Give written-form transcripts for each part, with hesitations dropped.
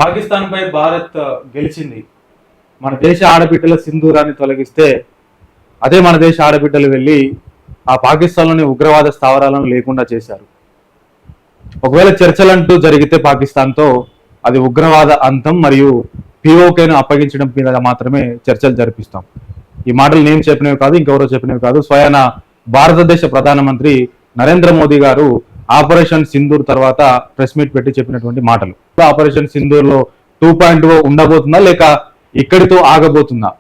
పాకిస్తాన్ పై భారత్ గెలిచింది. మన దేశ ఆడబిడ్డల సింధూరాన్ని తొలగిస్తే అదే మన దేశ ఆడబిడ్డలు వెళ్ళి ఆ పాకిస్తాన్లోని ఉగ్రవాద స్థావరాలను లేకుండా చేశారు. ఒకవేళ చర్చలంటూ జరిగితే పాకిస్తాన్తో అది ఉగ్రవాద అంతం మరియు పిఓకేను అప్పగించడం మీద మాత్రమే చర్చలు జరిపిస్తాం. ఈ మాటలు నేను చెప్పినవి కాదు, ఇంకెవరో చెప్పినవి కాదు. స్వయాన భారతదేశ ప్రధానమంత్రి నరేంద్ర మోదీ గారు ఆపరేషన్ సింధూర్ తర్వాత ప్రెస్ మీట్ పెట్టి చెప్పినటువంటి మాటలు. ఆపరేషన్ సింధూర్ లో 2.0 ఉండబోతుందా లేక ఇక్కడితో ఆగబోతుందా?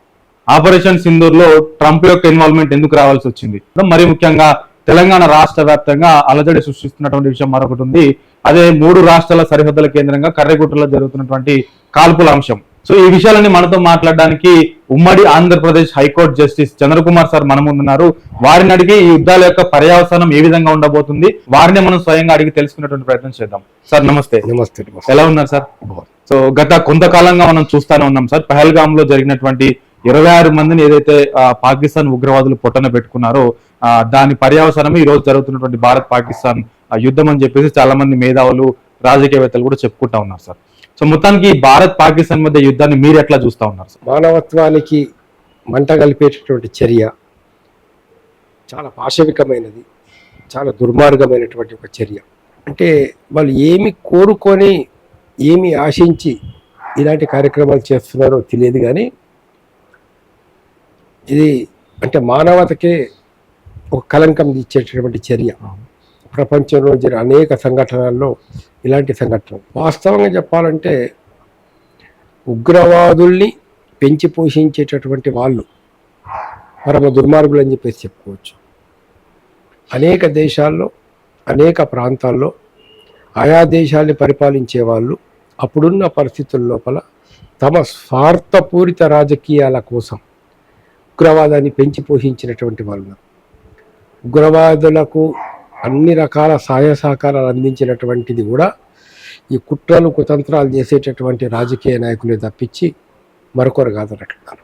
ఆపరేషన్ సింధూర్ లో ట్రంప్ యొక్క ఇన్వాల్వ్మెంట్ ఎందుకు రావాల్సి వచ్చింది? మరి ముఖ్యంగా తెలంగాణ రాష్ట్ర వ్యాప్తంగా అలజడి సృష్టిస్తున్నటువంటి విషయం మరొకటి ఉంది. అదే 3 రాష్ట్రాల సరిహద్దుల కేంద్రంగా కర్రెగుట్టలో జరుగుతున్నటువంటి కాల్పుల అంశం. సో ఈ విషయాలన్నీ మనతో మాట్లాడడానికి ఉమ్మడి Andhra Pradesh high court justice Chandrakumar sir మన ముందున్నారు. వారిని అడిగి ఈ యుద్ధాల యొక్క పర్యవసానం ఏ విధంగా ఉండబోతుంది, వారిని మనం స్వయంగా అడిగి తెలుసుకునేటువంటి ప్రయత్నం చేద్దాం. సార్ నమస్తే. నమస్తే. ఎలా ఉన్నారు సార్? సో గత కొంతకాలంగా మనం చూస్తానే ఉన్నాం సార్, పహల్గామ్ లో జరిగినటువంటి 26 మందిని ఏదైతే పాకిస్తాన్ ఉగ్రవాదులు పొట్టన పెట్టుకున్నారో దాని పర్యవసానమే ఈ రోజు జరుగుతున్నటువంటి భారత్ పాకిస్తాన్ యుద్ధం అని చెప్పేసి చాలా మంది మేధావులు, రాజకీయవేత్తలు కూడా చెప్పుకుంటా ఉన్నారు సార్. సో మొత్తానికి భారత్ పాకిస్తాన్ మధ్య యుద్ధాన్ని మీరు ఎట్లా చూస్తా ఉన్నారు సార్? మానవత్వానికి మంట కలిపేటటువంటి చర్య, చాలా పాశవికమైనది, చాలా దుర్మార్గమైనటువంటి ఒక చర్య. అంటే వాళ్ళు ఏమి కోరుకొని ఏమి ఆశించి ఇలాంటి కార్యక్రమాలు చేస్తున్నారో తెలియదు, కానీ ఇది అంటే మానవతకే ఒక కలంకం ఇచ్చేటటువంటి చర్య. ప్రపంచంలో జరిగిన అనేక సంఘటనల్లో ఇలాంటి సంఘటనలు, వాస్తవంగా చెప్పాలంటే ఉగ్రవాదుల్ని పెంచి పోషించేటటువంటి వాళ్ళు పరమ దుర్మార్గులు అని చెప్పేసి చెప్పుకోవచ్చు. అనేక దేశాల్లో, అనేక ప్రాంతాల్లో ఆయా దేశాన్ని పరిపాలించే వాళ్ళు అప్పుడున్న పరిస్థితుల లోపల తమ స్వార్థపూరిత రాజకీయాల కోసం ఉగ్రవాదాన్ని పెంచి పోషించినటువంటి వాళ్ళు, ఉగ్రవాదులకు అన్ని రకాల సహాయ సహకారాలు అందించినటువంటిది కూడా ఈ కుట్రలు కుతంత్రాలు చేసేటటువంటి రాజకీయ నాయకులే తప్పించి మరొకరు కాదన్నట్లున్నారు.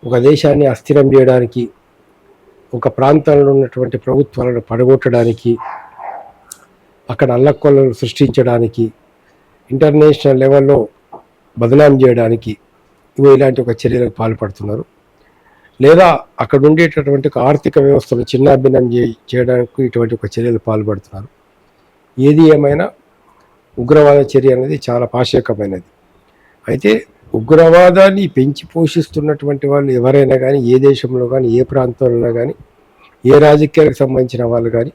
ఒక దేశాన్ని అస్థిరం చేయడానికి, ఒక ప్రాంతంలో ఉన్నటువంటి ప్రభుత్వాలను పడగొట్టడానికి, అక్కడ అల్లకొల్లలు సృష్టించడానికి, ఇంటర్నేషనల్ లెవెల్లో బదనాం చేయడానికి ఇలాంటి ఒక చర్యలకు పాల్పడుతున్నారు. లేదా అక్కడ ఉండేటటువంటి ఆర్థిక వ్యవస్థను చిన్నాభిన్నం చేయడానికి ఇటువంటి ఒక చర్యలు పాల్పడుతున్నారు. ఏది ఏమైనా ఉగ్రవాద చర్య అనేది చాలా పాశవికమైనది. అయితే ఉగ్రవాదాన్ని పెంచి పోషిస్తున్నటువంటి వాళ్ళు ఎవరైనా కానీ, ఏ దేశంలో కానీ, ఏ ప్రాంతంలో కానీ, ఏ రాజకీయాలకు సంబంధించిన వాళ్ళు కానీ,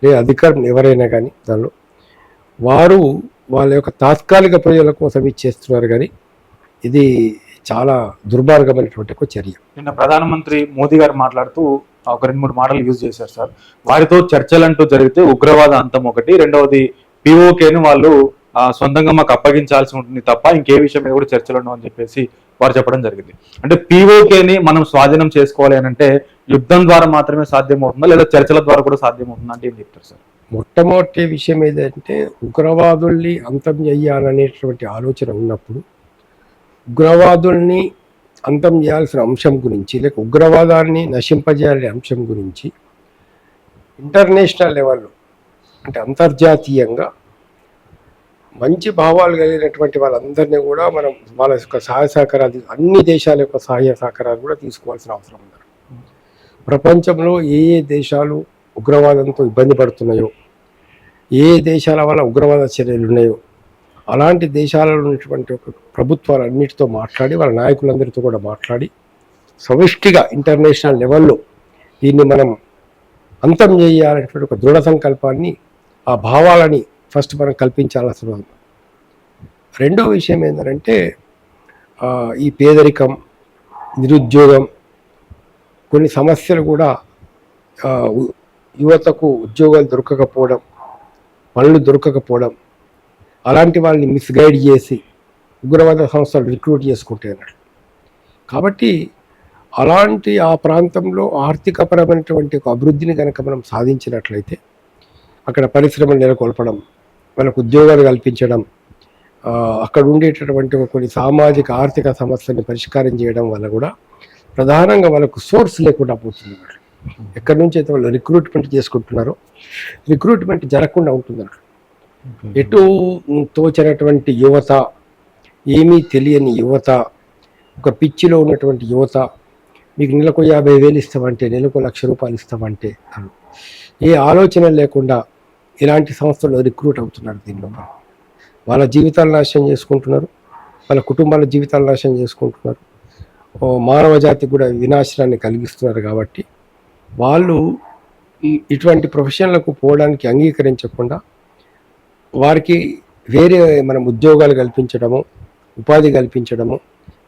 లేదా అధికారం ఎవరైనా కానీ, దానిలో వారు వాళ్ళ యొక్క తాత్కాలిక ప్రజల కోసం ఇచ్చేస్తున్నారు. కానీ ఇది చాలా దుర్మార్గమైనటువంటి ఒక చర్య. నిన్న ప్రధానమంత్రి మోదీ గారు మాట్లాడుతూ ఒక 2-3 మాటలు యూజ్ చేశారు సార్. వారితో చర్చలంటూ జరిగితే ఉగ్రవాద అంతం ఒకటి, రెండవది పిఓకేను వాళ్ళు సొంతంగా మాకు అప్పగించాల్సి ఉంటుంది తప్ప ఇంకే విషయం మీద కూడా చర్చలు ఉండవు అని చెప్పేసి వారు చెప్పడం జరిగింది. అంటే పిఓకేని మనం స్వాధీనం చేసుకోవాలి అని అంటే యుద్ధం ద్వారా మాత్రమే సాధ్యమవుతుందా లేదా చర్చల ద్వారా కూడా సాధ్యమవుతుందా అంటే ఏం చెప్తారు సార్? మొట్టమొదటి విషయం ఏదంటే ఉగ్రవాదుల్ని అంతం చేయాలనేటువంటి ఆలోచన ఉన్నప్పుడు ఉగ్రవాదుల్ని అంతం చేయాల్సిన అంశం గురించి, లేక ఉగ్రవాదాన్ని నశింపజేయాలనే అంశం గురించి ఇంటర్నేషనల్ లెవెల్లో అంటే అంతర్జాతీయంగా మంచి భావాలు కలిగినటువంటి వాళ్ళందరినీ కూడా మనం వాళ్ళ యొక్క సహాయ సహకారాలు, అన్ని దేశాల యొక్క సహాయ సహకారాలు కూడా తీసుకోవాల్సిన అవసరం ఉంది. ప్రపంచంలో ఏ ఏ దేశాలు ఉగ్రవాదంతో ఇబ్బంది పడుతున్నాయో, ఏ దేశాల వల్ల ఉగ్రవాద చర్యలు ఉన్నాయో అలాంటి దేశాలలో ఉన్నటువంటి ఒక ప్రభుత్వాలన్నిటితో మాట్లాడి, వాళ్ళ నాయకులందరితో కూడా మాట్లాడి సమిష్టిగా ఇంటర్నేషనల్ లెవెల్లో దీన్ని మనం అంతం చేయాలనేటువంటి ఒక దృఢ సంకల్పాన్ని, ఆ భావాలని ఫస్ట్ మనం కల్పించాల్సిన ఉంది. రెండో విషయం ఏంటంటే ఈ పేదరికం, నిరుద్యోగం, కొన్ని సమస్యలు కూడా యువతకు ఉద్యోగాలు దొరకకపోవడం, పనులు దొరకకపోవడం, అలాంటి వాళ్ళని మిస్గైడ్ చేసి ఉగ్రవాద సంస్థలు రిక్రూట్ చేసుకుంటే అన్నట్టు. కాబట్టి అలాంటి ఆ ప్రాంతంలో ఆర్థికపరమైనటువంటి ఒక అభివృద్ధిని కనుక మనం సాధించినట్లయితే అక్కడ పరిశ్రమలు నెలకొల్పడం, వాళ్ళకు ఉద్యోగాలు కల్పించడం, అక్కడ ఉండేటటువంటి కొన్ని సామాజిక ఆర్థిక సమస్యల్ని పరిష్కారం చేయడం వల్ల కూడా ప్రధానంగా వాళ్ళకు సోర్స్ లేకుండా పోతుంది. ఎక్కడి నుంచి అయితే వాళ్ళు రిక్రూట్మెంట్ చేసుకుంటున్నారో రిక్రూట్మెంట్ జరగకుండా ఉంటుంది. ఎటు తోచినటువంటి యువత ఏమీ తెలియని యువత, ఒక పిచ్చిలో ఉన్నటువంటి యువత, మీకు నెలకు 50,000 ఇస్తామంటే, నెలకు 1,00,000 రూపాయలు ఇస్తామంటే, ఏ ఆలోచన లేకుండా ఇలాంటి సంస్థలు రిక్రూట్ అవుతున్నారు. దీనిలో వాళ్ళ జీవితాలు నాశనం చేసుకుంటున్నారు, వాళ్ళ కుటుంబాల జీవితాలు నాశనం చేసుకుంటున్నారు, మానవ జాతికి కూడా వినాశనాన్ని కలిగిస్తున్నారు. కాబట్టి వాళ్ళు ఇటువంటి ప్రొఫెషన్లకు పోవడానికి అంగీకరించకుండా వారికి వేరే మనం ఉద్యోగాలు కల్పించడము, ఉపాధి కల్పించడము,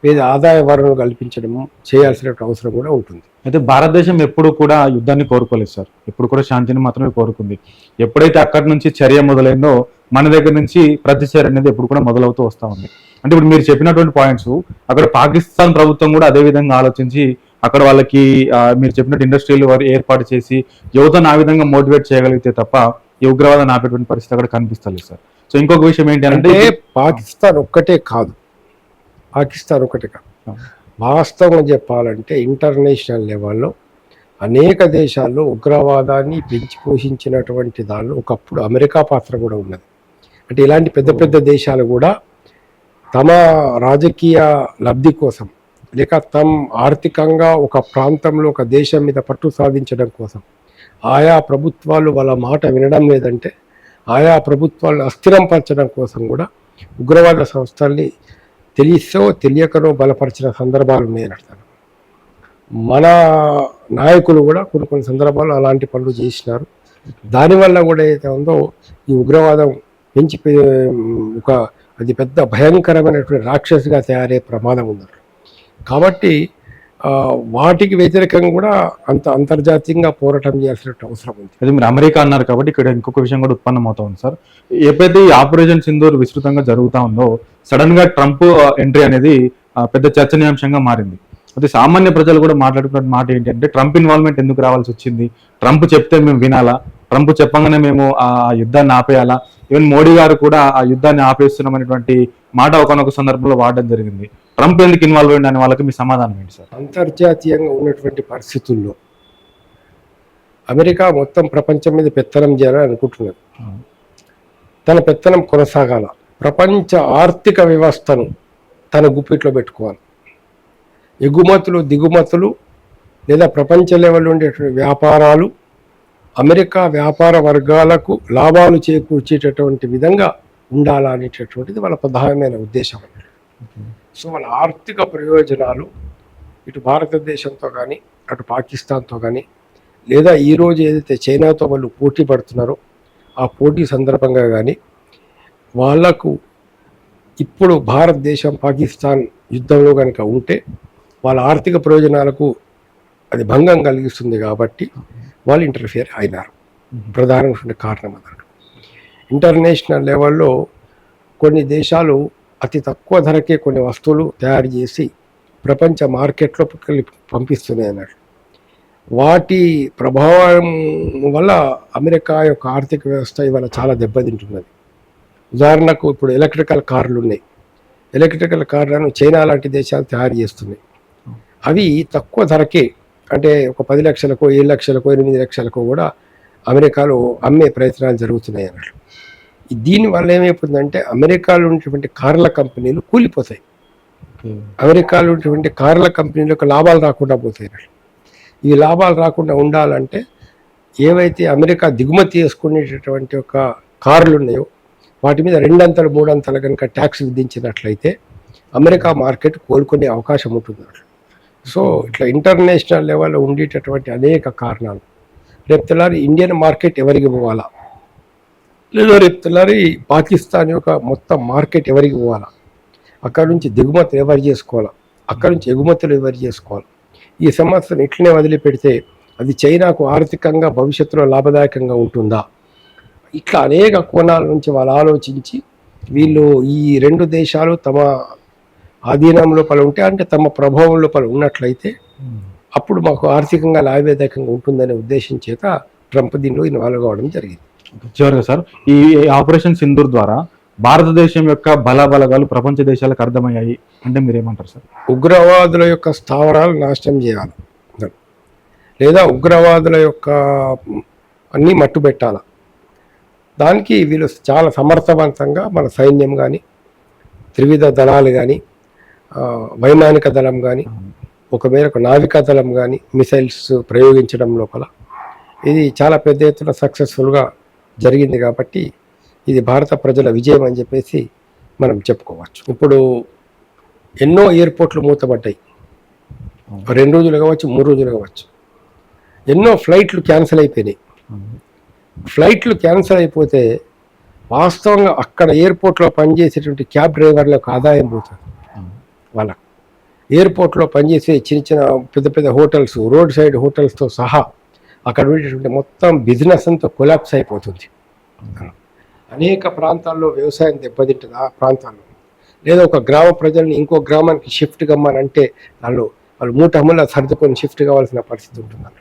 వేరే ఆదాయ వనరులు కల్పించడము చేయాల్సిన అవసరం కూడా ఉంటుంది. అయితే భారతదేశం ఎప్పుడు కూడా యుద్ధాన్ని కోరుకోలేదు సార్, ఎప్పుడు కూడా శాంతిని మాత్రమే కోరుకుంది. ఎప్పుడైతే అక్కడి నుంచి చర్య మొదలైందో మన దగ్గర నుంచి ప్రతిచర్య అనేది ఎప్పుడు కూడా మొదలవుతూ వస్తూ ఉంది. అంటే ఇప్పుడు మీరు చెప్పినటువంటి పాయింట్స్ అక్కడ పాకిస్తాన్ ప్రభుత్వం కూడా అదే విధంగా ఆలోచించి అక్కడ వాళ్ళకి మీరు చెప్పినట్టు ఇండస్ట్రీలు ఏర్పాటు చేసి యువతను ఆ విధంగా మోటివేట్ చేయగలిగితే తప్ప ఈ ఉగ్రవాదాన్ని ఆపేటువంటి పరిస్థితి అక్కడ కనిపిస్తలేదు సార్. సో ఇంకొక విషయం ఏంటి అంటే పాకిస్తాన్ ఒక్కటే కాదు, వాస్తవం చెప్పాలంటే ఇంటర్నేషనల్ లెవెల్లో అనేక దేశాల్లో ఉగ్రవాదాన్ని పెంచి పోషించినటువంటి దానిలో ఒకప్పుడు అమెరికా పాత్ర కూడా ఉన్నది. అంటే ఇలాంటి పెద్ద పెద్ద దేశాలు కూడా తమ రాజకీయ లబ్ధి కోసం లేక తమ ఆర్థికంగా ఒక ప్రాంతంలో ఒక దేశం మీద పట్టు సాధించడం కోసం ఆయా ప్రభుత్వాలు వాళ్ళ మాట వినడం లేదంటే ఆయా ప్రభుత్వాలను అస్థిరంపరచడం కోసం కూడా ఉగ్రవాద సంస్థల్ని తెలిసో తెలియకనో బలపరిచిన సందర్భాలు ఉన్నాయని అంటారు. మన నాయకులు కూడా కొన్ని సందర్భాల్లో అలాంటి పనులు చేసినారు. దానివల్ల కూడా ఏదైతే ఉందో ఈ ఉగ్రవాదం పెంచి ఒక అది పెద్ద భయంకరమైనటువంటి రాక్షసిగా తయారయ్యే ప్రమాదం ఉన్నారు. కాబట్టి వాటికి వ్యతిరేకంగా కూడా అంతర్జాతీయంగా పోరాటం చేయాల్సిన అవసరం ఉంది. అది మీరు అమెరికా అన్నారు కాబట్టి ఇక్కడ ఇంకొక విషయం కూడా ఉత్పన్నం అవుతా ఉంది సార్. ఎప్పుడైతే ఈ ఆపరేషన్ సింధూర్ విస్తృతంగా జరుగుతూ ఉందో సడన్ గా ట్రంప్ ఎంట్రీ అనేది పెద్ద చర్చనీయాంశంగా మారింది. అయితే సామాన్య ప్రజలు కూడా మాట్లాడుతున్న మాట ఏంటంటే ట్రంప్ ఇన్వాల్వ్మెంట్ ఎందుకు రావాల్సి వచ్చింది, ట్రంప్ చెప్తే మేము వినాలా, ట్రంప్ చెప్పగానే మేము ఆ యుద్ధాన్ని ఆపేయాలా, ఈవెన్ మోడీ గారు కూడా ఆ యుద్ధాన్ని ఆపేస్తున్నాం అనేటువంటి మాట ఒకనొక సందర్భంలో వాడడం జరిగింది. ట్రంప్ ఎందుకు ఇన్వాల్వ్ అయ్యింది అనే వాళ్ళకి మీ సమాధానం ఏంటి సార్? అంతర్జాతీయంగా ఉన్నటువంటి పరిస్థితుల్లో అమెరికా మొత్తం ప్రపంచం మీద పెత్తనం చేయాలని అనుకుంటున్నది. తన పెత్తనం కొనసాగాల, ప్రపంచ ఆర్థిక వ్యవస్థను తన గుప్పిట్లో పెట్టుకోవాలి. ఎగుమతులు దిగుమతులు లేదా ప్రపంచ లెవెల్లో ఉండేటువంటి వ్యాపారాలు అమెరికా వ్యాపార వర్గాలకు లాభాలు చేకూర్చేటటువంటి విధంగా ఉండాలనేటటువంటిది వాళ్ళ ప్రధానమైన ఉద్దేశం. సో వాళ్ళ ఆర్థిక ప్రయోజనాలు ఇటు భారతదేశంతో కానీ అటు పాకిస్తాన్తో కానీ లేదా ఈరోజు ఏదైతే చైనాతో వాళ్ళు పోటీ పడుతున్నారో ఆ పోటీ సందర్భంగా కానీ వాళ్లకు ఇప్పుడు భారతదేశం పాకిస్తాన్ యుద్ధంలో కనుక ఉంటే వాళ్ళ ఆర్థిక ప్రయోజనాలకు అది భంగం కలిగిస్తుంది. కాబట్టి వాళ్ళు ఇంటర్ఫియర్ అయినారు. ప్రధానమైన కారణం అన్నట్టు. ఇంటర్నేషనల్ లెవెల్లో కొన్ని దేశాలు అతి తక్కువ ధరకే కొన్ని వస్తువులు తయారు చేసి ప్రపంచ మార్కెట్లో పంపిస్తున్నాయి అన్నట్టు. వాటి ప్రభావం వల్ల అమెరికా యొక్క ఆర్థిక వ్యవస్థ ఇవాళ చాలా దెబ్బతింటున్నది. ఉదాహరణకు ఇప్పుడు ఎలక్ట్రికల్ కార్లు ఉన్నాయి. ఎలక్ట్రికల్ కార్లను చైనా లాంటి దేశాలు తయారు చేస్తున్నాయి. అవి తక్కువ ధరకే, అంటే ఒక 10 లక్షలకో 7 లక్షలకో 8 లక్షలకో కూడా అమెరికాలో అమ్మే ప్రయత్నాలు జరుగుతున్నాయి అన్నట్లు. దీనివల్ల ఏమైపోతుందంటే అమెరికాలో ఉన్నటువంటి కార్ల కంపెనీలు కూలిపోతాయి. అమెరికాలో ఉన్నటువంటి కార్ల కంపెనీలకు లాభాలు రాకుండా పోతాయి అన్నట్లు. ఈ లాభాలు రాకుండా ఉండాలంటే ఏవైతే అమెరికా దిగుమతి చేసుకునేటటువంటి ఒక కార్లు ఉన్నాయో వాటి మీద 2 అంతలు 3 అంతలు కనుక ట్యాక్స్ విధించినట్లయితే అమెరికా మార్కెట్ కోలుకునే అవకాశం ఉంటుంది. సో ఇట్లా ఇంటర్నేషనల్ లెవెల్లో ఉండేటటువంటి అనేక కారణాలు. రేపు తెల్లారి ఇండియన్ మార్కెట్ ఎవరికి పోవాలా, లేదా రేపు తెల్లారి పాకిస్తాన్ యొక్క మొత్తం మార్కెట్ ఎవరికి పోవాలా, అక్కడ నుంచి దిగుమతులు ఎవరు చేసుకోవాలా, అక్కడ నుంచి ఎగుమతులు ఎవరు చేసుకోవాలి, ఈ సమస్యను ఇట్లనే వదిలిపెడితే అది చైనాకు ఆర్థికంగా భవిష్యత్తులో లాభదాయకంగా ఉంటుందా, ఇట్లా అనేక కోణాల నుంచి వాళ్ళు ఆలోచించి వీళ్ళు ఈ 2 దేశాలు తమ ఆధీనం లోపల ఉంటే అంటే తమ ప్రభావం లోపల ఉన్నట్లయితే అప్పుడు మాకు ఆర్థికంగా లాభదాయకంగా ఉంటుందనే ఉద్దేశం చేత ట్రంప్ దీనిలో ఇన్వాల్వ్ కావడం జరిగింది. చివరిగా సార్, ఈ ఆపరేషన్ సింధూర్ ద్వారా భారతదేశం యొక్క బలగాలు ప్రపంచ దేశాలకు అర్థమయ్యాయి అంటే మీరేమంటారు సార్? ఉగ్రవాదుల యొక్క స్థావరాలు నాశనం చేయాలి, లేదా ఉగ్రవాదుల యొక్క అన్నీ మట్టు పెట్టాలి. దానికి వీళ్ళు చాలా సమర్థవంతంగా మన సైన్యం కానీ త్రివిధ దళాలు కానీ వైమానిక దళం కానీ ఒక మేరకు నావికా దళం కానీ మిసైల్స్ ప్రయోగించడం లోపల ఇది చాలా పెద్ద ఎత్తున సక్సెస్ఫుల్గా జరిగింది. కాబట్టి ఇది భారత ప్రజల విజయం అని చెప్పేసి మనం చెప్పుకోవచ్చు. ఇప్పుడు ఎన్నో ఎయిర్పోర్ట్లు మూతపడ్డాయి, 2 రోజులు కావచ్చు, 3 రోజులు కావచ్చు. ఎన్నో ఫ్లైట్లు క్యాన్సిల్ అయిపోయినాయి. ఫ్లైట్లు క్యాన్సిల్ అయిపోతే వాస్తవంగా అక్కడ ఎయిర్పోర్ట్లో పనిచేసేటువంటి క్యాబ్ డ్రైవర్లకు ఆదాయం పోతుంది. వాళ్ళకు ఎయిర్పోర్ట్లో పనిచేసే చిన్న చిన్న పెద్ద పెద్ద హోటల్స్, రోడ్ సైడ్ హోటల్స్తో సహా అక్కడ ఉండేటువంటి మొత్తం బిజినెస్ అంతా కొలాప్స్ అయిపోతుంది. అనేక ప్రాంతాల్లో వ్యవసాయం దెబ్బతింటుంది. ఆ ప్రాంతాల్లో లేదా ఒక గ్రామ ప్రజల్ని ఇంకో గ్రామానికి షిఫ్ట్ కమ్మాలంటే వాళ్ళు మూటముల సర్దుకొని షిఫ్ట్ కావాల్సిన పరిస్థితి ఉంటుంది.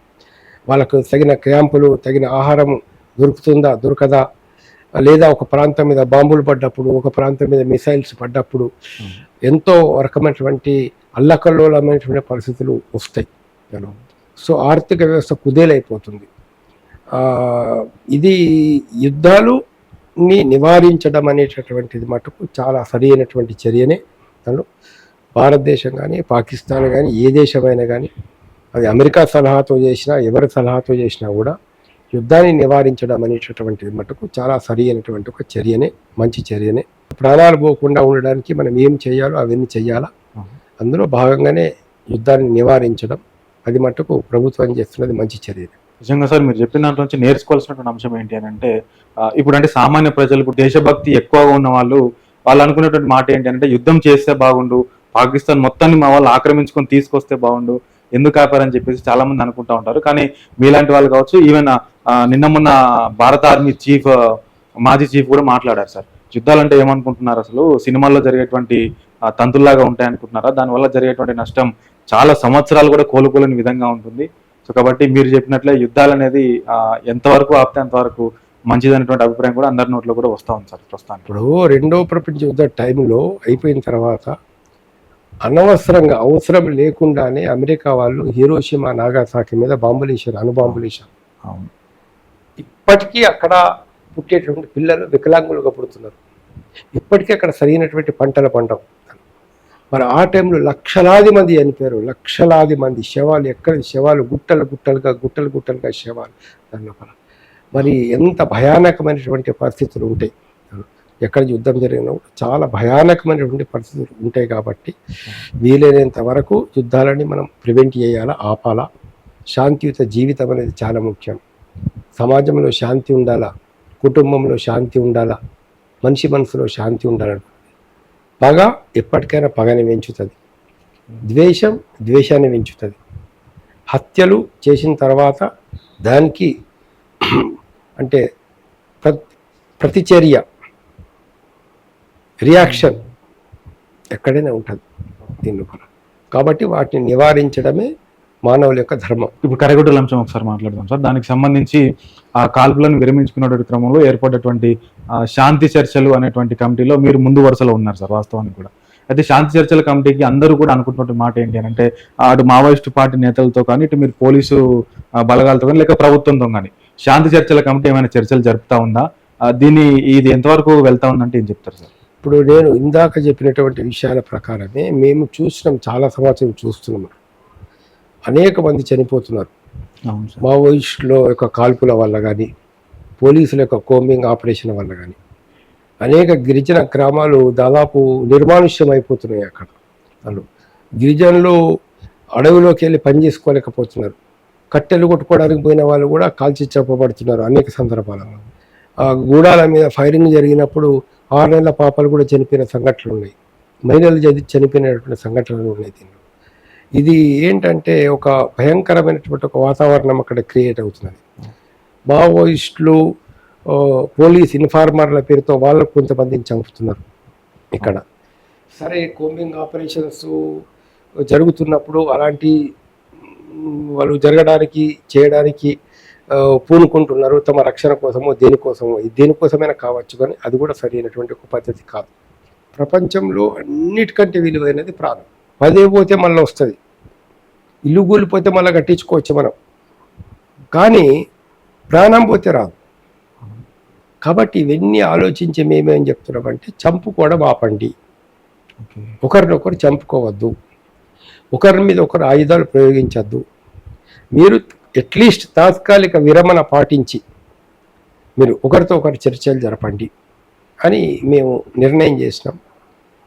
వాళ్ళకు తగిన క్యాంపులు, తగిన ఆహారం దొరుకుతుందా, దొరకదా, లేదా ఒక ప్రాంతం మీద బాంబులు పడ్డప్పుడు, ఒక ప్రాంతం మీద మిసైల్స్ పడ్డప్పుడు ఎంతో రకమైనటువంటి అల్లకల్లోలమైనటువంటి పరిస్థితులు వస్తాయి. సో ఆర్థిక వ్యవస్థ కుదేలైపోతుంది. ఇది యుద్ధాలుని నివారించడం అనేటటువంటిది మటుకు చాలా సరైనటువంటి చర్యనే. తను భారతదేశం కానీ, పాకిస్తాన్ కానీ, ఏ దేశమైనా కానీ, అది అమెరికా సలహాతో చేసినా, ఎవరి సలహాతో చేసినా కూడా యుద్ధాన్ని నివారించడం అనేటటువంటిది మటుకు చాలా సరైనటువంటి ఒక చర్యనే, మంచి చర్యనే. ప్రాణాలు పోకుండా ఉండడానికి మనం ఏం చేయాలో అవన్నీ చేయాలా. అందులో భాగంగానే యుద్ధాన్ని నివారించడం అది మటుకు ప్రభుత్వం చేస్తున్నది మంచి చర్య. నిజంగా సార్, మీరు చెప్పిన దాంట్లో నుంచి నేర్చుకోవాల్సినటువంటి అంశం ఏంటి అని అంటే, ఇప్పుడు అంటే సామాన్య ప్రజలు, ఇప్పుడు దేశభక్తి ఎక్కువగా ఉన్న వాళ్ళు అనుకునేటువంటి మాట ఏంటి అంటే, యుద్ధం చేస్తే బాగుండు, పాకిస్తాన్ మొత్తాన్ని మా వాళ్ళు ఆక్రమించుకొని తీసుకొస్తే బాగుండు, ఎందుకు ఆపారని చెప్పేసి చాలా మంది అనుకుంటా ఉంటారు. కానీ మీలాంటి వాళ్ళు కావచ్చు, ఈవెన్ నిన్న మొన్న భారత ఆర్మీ మాజీ చీఫ్ కూడా మాట్లాడారు సార్. యుద్ధాలంటే ఏమనుకుంటున్నారు, అసలు సినిమాల్లో జరిగేటువంటి తంతుల్లాగా ఉంటాయి అనుకుంటున్నారా? దానివల్ల జరిగేటువంటి నష్టం చాలా సంవత్సరాలు కూడా కోలుకోలేని విధంగా ఉంటుంది. సో కాబట్టి మీరు చెప్పినట్లే యుద్ధాలు అనేది ఎంతవరకు ఆపితే అంతవరకు మంచిదనేటువంటి అభిప్రాయం కూడా అందరి నోట్లో కూడా వస్తూ ఉంది సార్ ప్రస్తుతానికి. ఇప్పుడు 2వ ప్రపంచ యుద్ధ టైంలో అయిపోయిన తర్వాత అనవసరంగా, అవసరం లేకుండానే అమెరికా వాళ్ళు హీరోషిమా, నాగాసాకి మీద బాంబులు వేశారు, అణుబాంబులు వేశారు. ఇప్పటికీ అక్కడ పుట్టేటువంటి పిల్లలు వికలాంగులుగా పుడుతున్నారు. ఇప్పటికీ అక్కడ సరైనటువంటి పంటలు పండవు. మరి ఆ టైంలో లక్షలాది మంది చనిపోయారు, లక్షలాది మంది శవాలు, ఎక్కడ శవాలు, గుట్టలు గుట్టలుగా శవాలు దాని లోపల. మరి ఎంత భయానకమైనటువంటి పరిస్థితులు ఉంటాయి. ఎక్కడ యుద్ధం జరిగినా చాలా భయానకమైనటువంటి పరిస్థితులు ఉంటాయి. కాబట్టి వీలైనంత వరకు యుద్ధాలని మనం ప్రివెంట్ చేయాలా, ఆపాలా. శాంతియుత జీవితం అనేది చాలా ముఖ్యం. సమాజంలో శాంతి ఉండాలా, కుటుంబంలో శాంతి ఉండాలా, మనిషి మనసులో శాంతి ఉండాలని. పగ ఎప్పటికైనా పగని పెంచుతుంది, ద్వేషం ద్వేషాన్ని పెంచుతుంది. హత్యలు చేసిన తర్వాత దానికి అంటే ప్రతిచర్య, రియాక్షన్ ఎక్కడైనా ఉంటుంది దీని లోపల. కాబట్టి వాటిని నివారించడమే మానవుల యొక్క ధర్మం. ఇప్పుడు కరగొడ్డల అంశం ఒకసారి మాట్లాడదాం సార్. దానికి సంబంధించి ఆ కాల్పులను విరమించుకున్నటువంటి క్రమంలో ఏర్పడేటువంటి శాంతి చర్చలు అనేటువంటి కమిటీలో మీరు ముందు వరుసలో ఉన్నారు సార్ వాస్తవానికి కూడా. అయితే శాంతి చర్చల కమిటీకి అందరూ కూడా అనుకుంటున్న మాట ఏంటి అని అంటే, అటు మావోయిస్టు పార్టీ నేతలతో కానీ, ఇటు మీరు పోలీసు బలగాలతో కానీ, లేక ప్రభుత్వంతో కానీ శాంతి చర్చల కమిటీ ఏమైనా చర్చలు జరుపుతా ఉందా? ఇది ఎంతవరకు వెళ్తా ఉందంటే ఏం చెప్తారు సార్? ఇప్పుడు నేను ఇందాక చెప్పినటువంటి విషయాల ప్రకారమే మేము చూసినాం, చాలా సంవత్సరం చూస్తున్నాం. అనేక మంది చనిపోతున్నారు మావోయిస్టుల యొక్క కాల్పుల వల్ల కానీ, పోలీసుల యొక్క కోంబింగ్ ఆపరేషన్ వల్ల కానీ. అనేక గిరిజన గ్రామాలు దాదాపు నిర్మానుష్యం అయిపోతున్నాయి. అక్కడ వాళ్ళు గిరిజనులు అడవిలోకి వెళ్ళి పని చేసుకోలేకపోతున్నారు. కట్టెలు కొట్టుకోవడానికి పోయిన వాళ్ళు కూడా కాల్చి చెప్పబడుతున్నారు అనేక సందర్భాలలో. గూడాల మీద ఫైరింగ్ జరిగినప్పుడు 6 నెలల పాపలు కూడా చనిపోయిన సంఘటనలు ఉన్నాయి, మహిళలు చనిపోయినటువంటి సంఘటనలు ఉన్నాయి. దీనిలో ఇది ఏంటంటే ఒక భయంకరమైనటువంటి ఒక వాతావరణం అక్కడ క్రియేట్ అవుతున్నది. మావోయిస్టులు పోలీస్ ఇన్ఫార్మర్ల పేరుతో వాళ్ళకు కొంతమందిని చంపుతున్నారు ఇక్కడ. సరే, కోంబింగ్ ఆపరేషన్స్ జరుగుతున్నప్పుడు అలాంటి వాళ్ళు చేయడానికి పూనుకుంటున్నారు తమ రక్షణ కోసమో దేనికోసమైనా కావచ్చు. కానీ అది కూడా సరైనటువంటి ఒక పద్ధతి కాదు. ప్రపంచంలో అన్నిటికంటే విలువైనది ప్రాణం. పదే పోతే మళ్ళీ వస్తుంది, ఇల్లు కూలిపోతే మళ్ళీ కట్టించుకోవచ్చు మనం, కానీ ప్రాణం పోతే రాదు. కాబట్టి ఇవన్నీ ఆలోచించి మేమేం చెప్తున్నామంటే చంపుకోవడం ఆపండి. ఓకే. ఒకరినొకరు చంపుకోవద్దు, ఒకరి మీద ఒకరు ఆయుధాలు ప్రయోగించద్దు, మీరు అట్లీస్ట్ తాత్కాలిక విరమణ పాటించి మీరు ఒకరితో ఒకరు చర్చలు జరపండి అని మేము నిర్ణయం చేసినాం.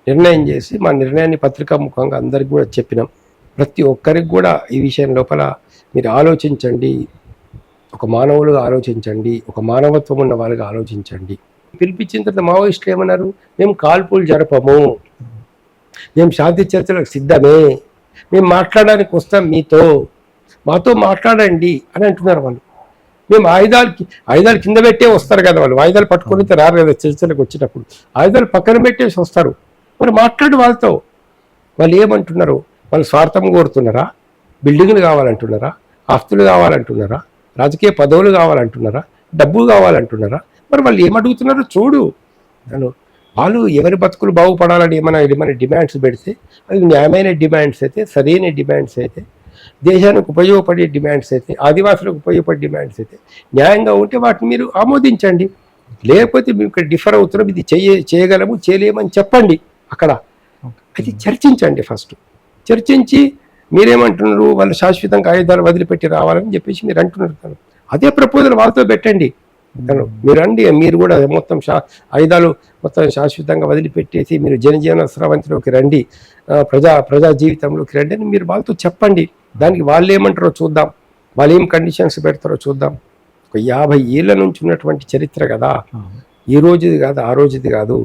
నిర్ణయం చేసి మా నిర్ణయాన్ని పత్రికాముఖంగా అందరికి కూడా చెప్పినాం. ప్రతి ఒక్కరికి కూడా ఈ విషయం లోపల మీరు ఆలోచించండి, ఒక మానవులుగా ఆలోచించండి, ఒక మానవత్వం ఉన్న వాళ్ళుగా ఆలోచించండి. పిలిపించిన తర్వాత మావోయిస్టులు ఏమన్నారు, మేము కాల్పులు జరపము, మేము శాంతి చర్చలకు సిద్ధమే, మేము మాట్లాడడానికి వస్తాం, మాతో మాట్లాడండి అని అంటున్నారు వాళ్ళు. మేము ఆయుధాలు కింద పెట్టే వస్తారు కదా వాళ్ళు, ఆయుధాలు పట్టుకొని రారు కదా చర్చలకు వచ్చినప్పుడు, ఆయుధాలు పక్కన పెట్టేసి వస్తారు. మరి మాట్లాడు వాళ్ళతో. వాళ్ళు ఏమంటున్నారు, వాళ్ళు స్వార్థం కోరుతున్నారా, బిల్డింగ్లు కావాలంటున్నారా, ఆస్తులు కావాలంటున్నారా, రాజకీయ పదవులు కావాలంటున్నారా, డబ్బు కావాలంటున్నారా? మరి వాళ్ళు ఏమడుగుతున్నారో చూడు. వాళ్ళు ఎవరి బతుకులు బాగుపడాలని ఏమైనా డిమాండ్స్ పెడితే అది న్యాయమైన డిమాండ్స్ అయితే, సరైన డిమాండ్స్ అయితే, దేశానికి ఉపయోగపడే డిమాండ్స్ అయితే, ఆదివాసులకు ఉపయోగపడే డిమాండ్స్ అయితే న్యాయంగా ఉంటే వాటిని మీరు ఆమోదించండి. లేకపోతే మేము ఇక్కడ డిఫర్ అవుతున్నాం, ఇది చేయగలము చేయలేమని చెప్పండి. అక్కడ అది చర్చించండి. ఫస్ట్ చర్చించి మీరేమంటున్నారు, వాళ్ళు శాశ్వతంగా ఆయుధాలు వదిలిపెట్టి రావాలని చెప్పేసి మీరు అంటున్నారు. అదే ప్రపోజల్ వాళ్ళతో పెట్టండి. మీరు రండి, మీరు కూడా మొత్తం ఆయుధాలు మొత్తం శాశ్వతంగా వదిలిపెట్టేసి మీరు జనజీవన స్రవంతిలోకి రండి, ప్రజా జీవితంలోకి రండి అని మీరు వాళ్ళతో చెప్పండి. దానికి వాళ్ళు ఏమంటారో చూద్దాం, వాళ్ళు ఏం కండిషన్స్ పెడతారో చూద్దాం. ఒక 50 ఏళ్ళ నుంచి ఉన్నటువంటి చరిత్ర కదా, ఈ రోజుది కాదు, ఆ రోజుది కాదు,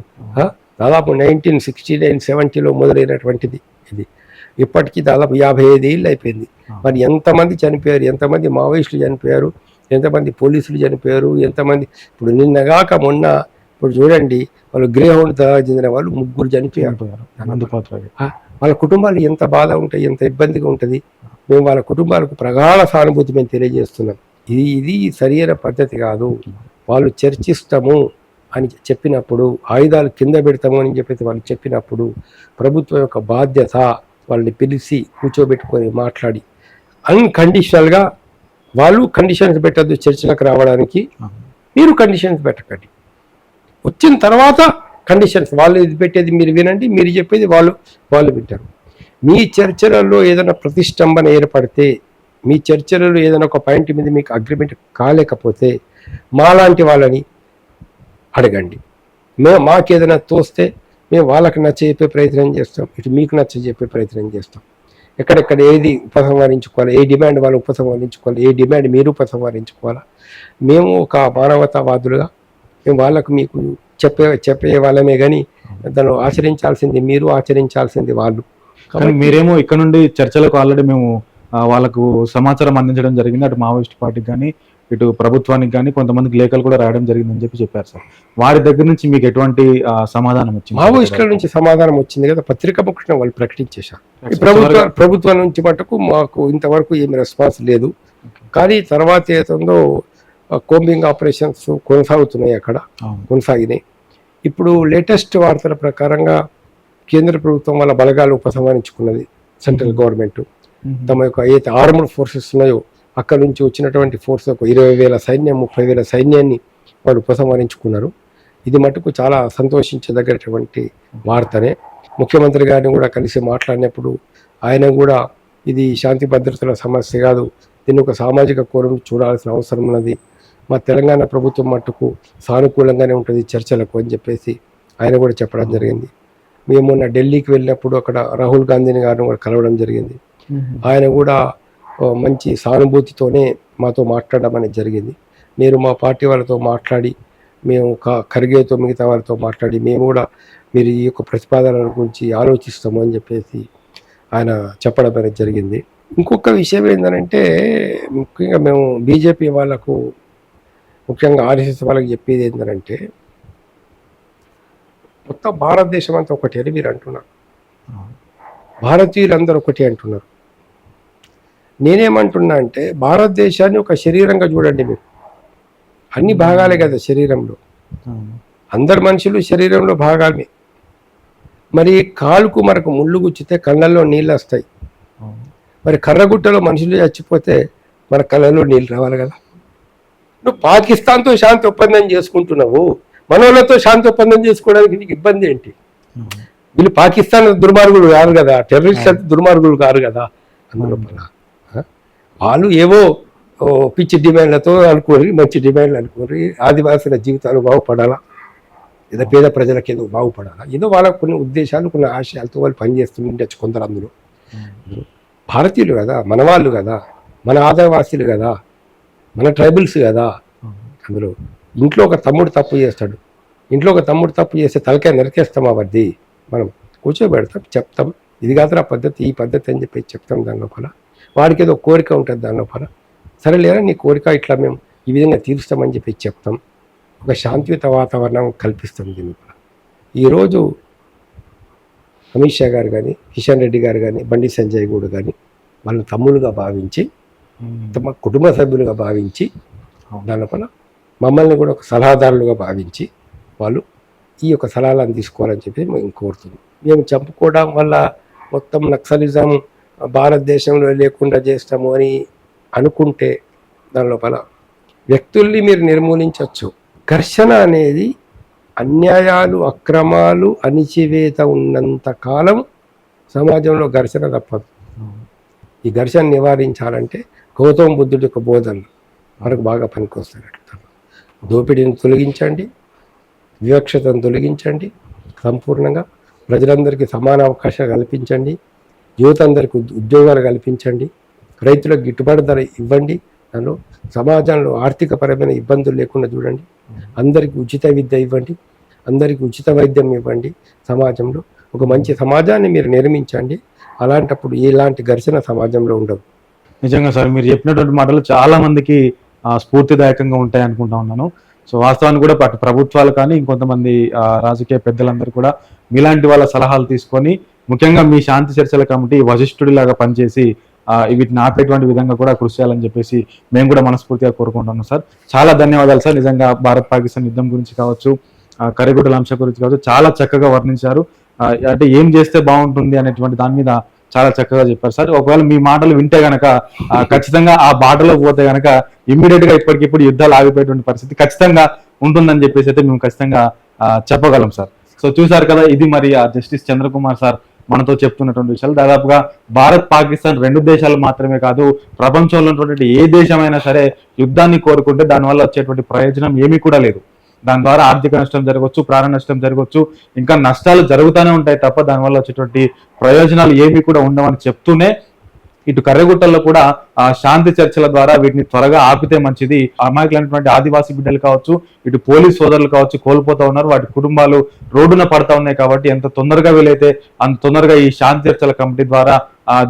దాదాపు 1969, 70లో మొదలైనటువంటిది ఇది. ఇప్పటికీ దాదాపు 55 ఏళ్ళు అయిపోయింది. మరి ఎంతమంది చనిపోయారు, ఎంతమంది మావోయిస్టులు చనిపోయారు, ఎంతమంది పోలీసులు చనిపోయారు, ఎంతమంది ఇప్పుడు నిన్నగాక మొన్న ఇప్పుడు చూడండి, వాళ్ళు గ్రేహౌండ్ చెందిన వాళ్ళు 3 చనిపోయారు. వాళ్ళ కుటుంబాలు ఎంత బాధ ఉంటాయి, ఎంత ఇబ్బందిగా ఉంటుంది. మేము వాళ్ళ కుటుంబాలకు ప్రగాఢ సానుభూతి మేము తెలియజేస్తున్నాం. ఇది సరైన పద్ధతి కాదు. వాళ్ళు చర్చిస్తాము అని చెప్పినప్పుడు, ఆయుధాలు కింద పెడతాము అని చెప్పేసి వాళ్ళు చెప్పినప్పుడు, ప్రభుత్వం యొక్క బాధ్యత వాళ్ళని పిలిచి కూర్చోబెట్టుకొని మాట్లాడి అన్కండిషనల్గా, వాళ్ళు కండిషన్స్ పెట్టద్దు చర్చలకు రావడానికి, మీరు కండిషన్స్ పెట్టకండి. వచ్చిన తర్వాత కండిషన్స్ వాళ్ళు ఇది పెట్టేది మీరు వినండి, మీరు చెప్పేది వాళ్ళు వింటారు. మీ చర్చలలో ఏదైనా ప్రతిష్టంభన ఏర్పడితే, మీ చర్చలలో ఏదైనా ఒక పాయింట్ మీద మీకు అగ్రిమెంట్ కాలేకపోతే మాలాంటి వాళ్ళని అడగండి. మాకేదైనా తోస్తే మేము వాళ్ళకి నచ్చ చెప్పే ప్రయత్నం చేస్తాం, ఇటు మీకు నచ్చ చెప్పే ప్రయత్నం చేస్తాం. ఎక్కడెక్కడ ఏది ఉపసంహరించుకోవాలి, ఏ డిమాండ్ వాళ్ళు ఉపసంహరించుకోవాలి, ఏ డిమాండ్ మీరు ఉపసంహరించుకోవాలా, మేము ఒక మానవతావాదులుగా మేము వాళ్ళకు మీకు చెప్పే వాళ్ళమే కానీ దాన్ని ఆచరించాల్సింది మీరు, ఆచరించాల్సింది వాళ్ళు. కానీ మీరేమో ఇక్కడ నుండి చర్చలకు ఆల్రెడీ మేము వాళ్ళకు సమాచారం అందించడం జరిగింది, అటు మావోయిస్ట్ పార్టీకి కానీ ఇటు ప్రభుత్వానికి కానీ కొంతమందికి లేఖలు కూడా రాయడం జరిగిందని చెప్పారు సార్. వారి దగ్గర నుంచి మీకు ఎటువంటి సమాధానం వచ్చింది? మావోయిస్టుల నుంచి సమాధానం వచ్చింది కదా, పత్రికా ముఖంగా వాళ్ళు ప్రకటించేశారు. ప్రభుత్వం నుంచి మటుకు మాకు ఇంతవరకు ఏమి రెస్పాన్స్ లేదు. కానీ తర్వాత ఏదో కోంబింగ్ ఆపరేషన్స్ కొనసాగుతున్నాయి, అక్కడ కొనసాగినాయి. ఇప్పుడు లేటెస్ట్ వార్తల ప్రకారంగా కేంద్ర ప్రభుత్వం వాళ్ళ బలగాలు ఉపసంహరించుకున్నది. సెంట్రల్ గవర్నమెంట్ తమ యొక్క ఏదైతే ఆర్మ్డ్ ఫోర్సెస్ ఉన్నాయో అక్కడ నుంచి వచ్చినటువంటి ఫోర్స్ ఒక 20,000 సైన్యం, 30,000 సైన్యాన్ని వాళ్ళు ఉపసంహరించుకున్నారు. ఇది మటుకు చాలా సంతోషించదగినటువంటి వార్తనే. ముఖ్యమంత్రి గారిని కూడా కలిసి మాట్లాడినప్పుడు ఆయన కూడా ఇది శాంతి భద్రతల సమస్య కాదు, దీన్ని ఒక సామాజిక కోణం చూడాల్సిన అవసరం ఉన్నది, మా తెలంగాణ ప్రభుత్వం మట్టుకు సానుకూలంగానే ఉంటుంది చర్చలకు అని చెప్పేసి ఆయన కూడా చెప్పడం జరిగింది. మేము మొన్న ఢిల్లీకి వెళ్ళినప్పుడు అక్కడ రాహుల్ గాంధీని గారిని కూడా కలవడం జరిగింది. ఆయన కూడా మంచి సానుభూతితోనే మాతో మాట్లాడడం అనేది జరిగింది. నేను మా పార్టీ వాళ్ళతో మాట్లాడి, మేము ఖర్గేతో మిగతా వాళ్ళతో మాట్లాడి, మేము కూడా మీరు ఈ యొక్క ప్రతిపాదనల గురించి ఆలోచిస్తాము అని చెప్పేసి ఆయన చెప్పడం అనేది జరిగింది. ఇంకొక విషయం ఏంటంటే, ముఖ్యంగా మేము బీజేపీ వాళ్ళకు, ముఖ్యంగా ఆర్ఎస్ఎస్ వాళ్ళకి చెప్పేది ఏంటంటే, మొత్తం భారతదేశం అంతా ఒకటి అని మీరు అంటున్నారు, భారతీయులందరూ ఒకటి అంటున్నారు. నేనేమంటున్నా అంటే, భారతదేశాన్ని ఒక శరీరంగా చూడండి. మీరు అన్ని భాగాలే కదా శరీరంలో, అందరు మనుషులు శరీరంలో భాగాలే. మరి కాలుకు మనకు ముళ్ళు గుచ్చితే కళ్ళల్లో నీళ్ళు వస్తాయి, మరి కర్రగుట్టలో మనుషులు చచ్చిపోతే మన కళ్ళల్లో నీళ్ళు రావాలి కదా. నువ్వు పాకిస్తాన్తో శాంతి ఒప్పందం చేసుకుంటున్నావు, మనోళ్ళతో శాంతి ఒప్పందం చేసుకోవడానికి నీకు ఇబ్బంది ఏంటి? వీళ్ళు పాకిస్తాన్ దుర్మార్గులు కాదు కదా, టెర్రరిస్ట్ అంటే దుర్మార్గులు కాదు కదా. అందులోపల వాళ్ళు ఏవో పిచ్చి డిమాండ్లతో అనుకోరి, మంచి డిమాండ్లు అనుకోరి, ఆదివాసుల జీవితాలు బాగుపడాలా, ఏదో పేద ప్రజలకు ఏదో బాగుపడాలా, ఏదో వాళ్ళకు కొన్ని ఉద్దేశాలు కొన్ని ఆశయాలతో వాళ్ళు పనిచేస్తుండొచ్చు కొందరు. అందులో భారతీయులు కదా, మన వాళ్ళు కదా, మన ఆదివాసీలు కదా, మన ట్రైబల్స్ కదా. అందులో ఇంట్లో ఒక తమ్ముడు తప్పు చేస్తాడు, ఇంట్లో ఒక తమ్ముడు తప్పు చేస్తే తలకాయ నరికేస్తాం. అవద్ది మనం కూర్చోబెడతాం, చెప్తాం, ఇది కాదురా పద్ధతి, ఈ పద్ధతి అని చెప్పి చెప్తాం. దాని లోపల వాడికి ఏదో కోరిక ఉంటుంది, దాని లోపల సరే లేదా నీ కోరిక ఇట్లా మేము ఈ విధంగా తీరుస్తామని చెప్పి చెప్తాం. ఒక శాంతియుత వాతావరణం కల్పిస్తాం. దీని లోపల ఈరోజు అమిత్ షా గారు కానీ, కిషన్ రెడ్డి గారు కానీ, బండి సంజయ్ గౌడ్ కానీ వాళ్ళని తమ్ముళ్ళుగా భావించి, తమ కుటుంబ సభ్యులుగా భావించి, దాని లోపల మమ్మల్ని కూడా ఒక సలహాదారులుగా భావించి వాళ్ళు ఈ యొక్క సలహాలను తీసుకోవాలని చెప్పి మేము కోరుతున్నాం. మేము చంపుకోవడం వల్ల మొత్తం నక్సలిజం భారతదేశంలో లేకుండా చేస్తాము అని అనుకుంటే దాని లోపల వ్యక్తుల్ని మీరు నిర్మూలించవచ్చు. ఘర్షణ అనేది అన్యాయాలు, అక్రమాలు, అణిచివేత ఉన్నంత కాలం సమాజంలో ఘర్షణ తప్పదు. ఈ ఘర్షణ నివారించాలంటే గౌతమ బుద్ధుడి యొక్క బోధనలు మనకు బాగా పనికొస్తాయి. దోపిడీని తొలగించండి, వివక్షతను తొలగించండి, సంపూర్ణంగా ప్రజలందరికీ సమాన అవకాశాలు కల్పించండి, యువత అందరికీ ఉద్యోగాలు కల్పించండి, రైతులకు గిట్టుబాటు ధర ఇవ్వండి, దానిలో సమాజంలో ఆర్థికపరమైన ఇబ్బందులు లేకుండా చూడండి, అందరికీ ఉచిత విద్య ఇవ్వండి, అందరికీ ఉచిత వైద్యం ఇవ్వండి. సమాజంలో ఒక మంచి సమాజాన్ని మీరు నిర్మించండి. అలాంటప్పుడు ఎలాంటి ఘర్షణ సమాజంలో ఉండవు. నిజంగా సార్, మీరు చెప్పినటువంటి మాటలు చాలా మందికి స్ఫూర్తిదాయకంగా ఉంటాయి అనుకుంటా ఉన్నాను. సో వాస్తవానికి కూడా అటు ప్రభుత్వాలు కానీ ఇంకొంతమంది రాజకీయ పెద్దలందరూ కూడా మీలాంటి వాళ్ళ సలహాలు తీసుకొని, ముఖ్యంగా మీ శాంతి చర్చల కమిటీ వశిష్ఠుడిలాగా పనిచేసి వీటిని ఆపేటువంటి విధంగా కూడా కృషి చేయాలని చెప్పేసి మేము కూడా మనస్ఫూర్తిగా కోరుకుంటున్నాం సార్. చాలా ధన్యవాదాలు సార్. నిజంగా భారత్ పాకిస్తాన్ యుద్ధం గురించి కావచ్చు, కరిగుడ్డల అంశం గురించి కావచ్చు, చాలా చక్కగా వర్ణించారు. అంటే ఏం చేస్తే బాగుంటుంది అనేటువంటి దాని మీద చాలా చక్కగా చెప్పారు సార్. ఒకవేళ మీ మాటలు వింటే గనక ఖచ్చితంగా ఆ బాటలో పోతే గనక ఇమ్మీడియట్ గా ఇప్పటికిప్పుడు యుద్ధాలు ఆగిపోయేటువంటి పరిస్థితి ఖచ్చితంగా ఉంటుందని చెప్పేసి అయితే మేము ఖచ్చితంగా చెప్పగలం సార్. సో చూసారు కదా, ఇది మరి జస్టిస్ చంద్రకుమార్ సార్ మనతో చెప్తున్నటువంటి విషయాలు. దాదాపుగా భారత్ పాకిస్తాన్ రెండు దేశాలు మాత్రమే కాదు, ప్రపంచంలో ఉన్నటువంటి ఏ దేశమైనా సరే యుద్ధాన్ని కోరుకుంటే దానివల్ల వచ్చేటువంటి ప్రయోజనం ఏమీ కూడా లేదు. దాని ద్వారా ఆర్థిక నష్టం జరగవచ్చు, ప్రాణ నష్టం జరగవచ్చు, ఇంకా నష్టాలు జరుగుతూనే ఉంటాయి తప్ప దానివల్ల వచ్చేటువంటి ప్రయోజనాలు ఏమీ కూడా ఉండవని చెప్తూనే ఇటు కర్రెగుట్టల్లో కూడా శాంతి చర్చల ద్వారా వీటిని త్వరగా ఆపితే మంచిది. అమాయకులైనటువంటి ఆదివాసీ బిడ్డలు కావచ్చు, ఇటు పోలీస్ సోదరులు కావచ్చు కోల్పోతా ఉన్నారు, వాటి కుటుంబాలు రోడ్డున పడతా ఉన్నాయి. కాబట్టి ఎంత తొందరగా వీలైతే అంత తొందరగా ఈ శాంతి చర్చల కమిటీ ద్వారా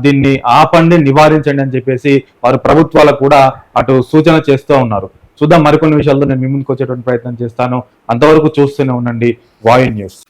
దీన్ని ఆపండి, నివారించండి అని చెప్పేసి వారు ప్రభుత్వాలకు కూడా అటు సూచన చేస్తూ ఉన్నారు. చూద్దాం, మరికొన్ని విషయాలతో నేను మీ ముందుకు వచ్చేటువంటి ప్రయత్నం చేస్తాను. అంతవరకు చూస్తూనే ఉండండి వాయు న్యూస్.